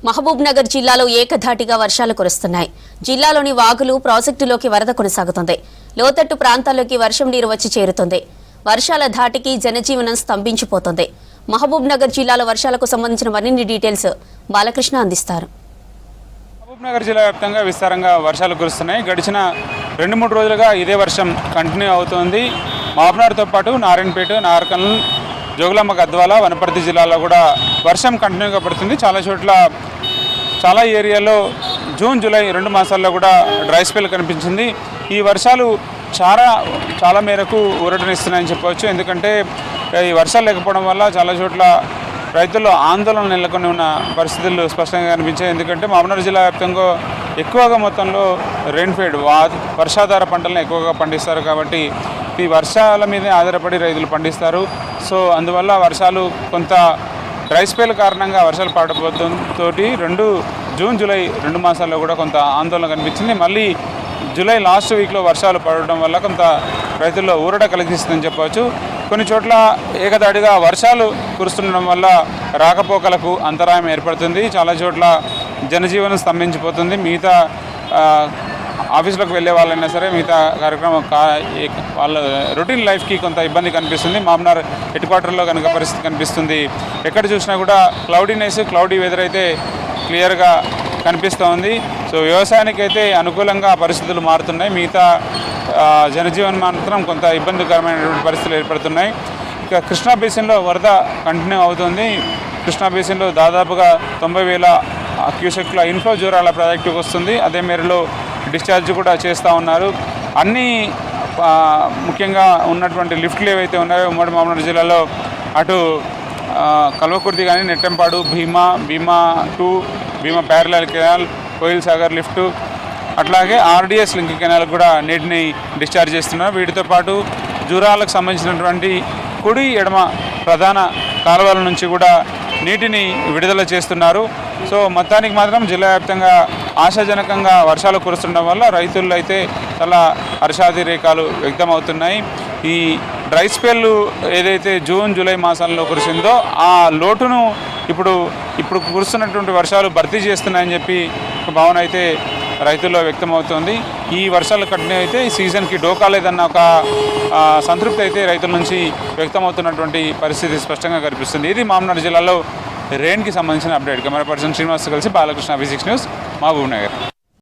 మహబూబ్ నగర్ జిల్లాలో ఏకధాటిగా వర్షాలు కురుస్తున్నాయి. జిల్లాలోని వాగులు, ప్రాజెక్టులోకి వరద కొనసాగుతుంది. లోతట్టు ప్రాంతాల్లోకి వర్షం నీరు వచ్చి చేరుతుంది. వర్షాల ధాటికి జనజీవనం స్తంభించిపోతుంది. మహబూబ్ నగర్ జిల్లాలో వర్షాలకు సంబంధించిన మరిన్ని డీటెయిల్స్ బాలకృష్ణ అందిస్తారు. మహబూబ్ నగర్ జిల్లా వ్యాప్తంగా విస్తారంగా వర్షాలు కురుస్తున్నాయి. గడిచిన 2-3 రోజులుగా ఇదే వర్షం కంటిన్యూ అవుతోంది. మహబూబ్నగర్తో పాటు నారాయణపేట, నార్కల్, జోగులాంబ, గద్వాల, వనపర్తి జిల్లాలో కూడా వర్షం కంటిన్యూగా పడుతుంది. చాలా చోట్ల చాలా ఏరియాలో జూన్, జూలై 2 మాసాల్లో కూడా డ్రై స్పెల్ కనిపించింది. ఈ వర్షాలు చాలా మేరకు ఊరటనిస్తున్నాయని చెప్పవచ్చు. ఎందుకంటే ఈ వర్షాలు లేకపోవడం వల్ల చాలా చోట్ల రైతుల్లో ఆందోళన నెలకొని ఉన్న పరిస్థితులు స్పష్టంగా కనిపించాయి. ఎందుకంటే మహబూబ్నగర్ జిల్లా వ్యాప్తంగా ఎక్కువగా మొత్తంలో రెయిన్ఫెడ్ వర్షాధార పంటలను ఎక్కువగా పండిస్తారు. కాబట్టి ఈ వర్షాల మీదే ఆధారపడి రైతులు పండిస్తారు. సో అందువల్ల వర్షాలు కొంత డ్రై స్పెల్ కారణంగా వర్షాలు పడడంతో జూన్, జూలై 2 మాసాల్లో కూడా కొంత ఆందోళన కనిపించింది. మళ్ళీ జూలై లాస్ట్ వీక్లో వర్షాలు పడడం వల్ల కొంత రైతుల్లో ఊరట కలిగిస్తుందని చెప్పవచ్చు. కొన్ని చోట్ల ఏకదాడిగా వర్షాలు కురుస్తుండడం వల్ల రాకపోకలకు అంతరాయం ఏర్పడుతుంది. చాలా చోట్ల జనజీవనం స్తంభించిపోతుంది. మిగతా ఆఫీసులకు వెళ్ళే వాళ్ళైనా సరే మిగతా కార్యక్రమం వాళ్ళ రొటీన్ లైఫ్కి కొంత ఇబ్బంది కనిపిస్తుంది. మహబూబ్నగర్ హెడ్ క్వార్టర్లో కనుక పరిస్థితి కనిపిస్తుంది. ఎక్కడ చూసినా కూడా క్లౌడీ వెదర్ అయితే క్లియర్గా కనిపిస్తూ ఉంది. సో వ్యవసాయానికి అయితే అనుకూలంగా పరిస్థితులు మారుతున్నాయి. మిగతా జనజీవనం మాత్రం కొంత ఇబ్బందికరమైనటువంటి పరిస్థితులు ఏర్పడుతున్నాయి. ఇక కృష్ణా బేసిన్లో వరద కంటిన్యూ అవుతుంది. కృష్ణా బేసిన్లో దాదాపుగా 90,000 క్యూసెక్ల ఇన్ఫ్లో జోరాల ప్రాజెక్టుకు వస్తుంది. అదే మేరలో డిశ్చార్జ్ కూడా చేస్తూ ఉన్నారు. అన్నీ ముఖ్యంగా ఉన్నటువంటి లిఫ్ట్లు ఏవైతే ఉన్నాయో ఉమ్మడి మహబూబ్నగర్ జిల్లాలో అటు కల్వకుర్తి కానీ, Nettempadu, Bhima 2, Bhima parallel canal, Koil Sagar lift, అట్లాగే ఆర్డిఎస్ లింక్ కెనాల్ కూడా నీటిని డిశ్చార్జ్ చేస్తున్నారు. వీటితో పాటు జూరాలకు సంబంధించినటువంటి కుడి, ఎడమ ప్రధాన కాలువల నుంచి కూడా నీటిని విడుదల చేస్తున్నారు. సో మొత్తానికి మాత్రం జిల్లా వ్యాప్తంగా ఆశాజనకంగా వర్షాలు కురుస్తుండడం వల్ల రైతుల్లో అయితే చాలా హర్షాతిరేకాలు వ్యక్తమవుతున్నాయి. ఈ డ్రై స్పెల్ ఏదైతే జూన్, జూలై మాసాల్లో కురిసిందో ఆ లోటును ఇప్పుడు కురుస్తున్నటువంటి వర్షాలు భర్తీ చేస్తున్నాయని చెప్పి ఒక భావన అయితే రైతుల్లో వ్యక్తమవుతోంది. ఈ వర్షాలు కంటిన్యూ అయితే ఈ సీజన్కి డోకా లేదన్న ఒక సంతృప్తి అయితే రైతుల నుంచి వ్యక్తమవుతున్నటువంటి పరిస్థితి స్పష్టంగా కనిపిస్తుంది. ఇది మహబూబ్నగర్ జిల్లాలో రెయిన్కి సంబంధించిన అప్డేట్. కెమెరా పర్సన్ శ్రీనివాస్ కలిసి బాలకృష్ణ, V6 న్యూస్, మహబూబ్ నగర్.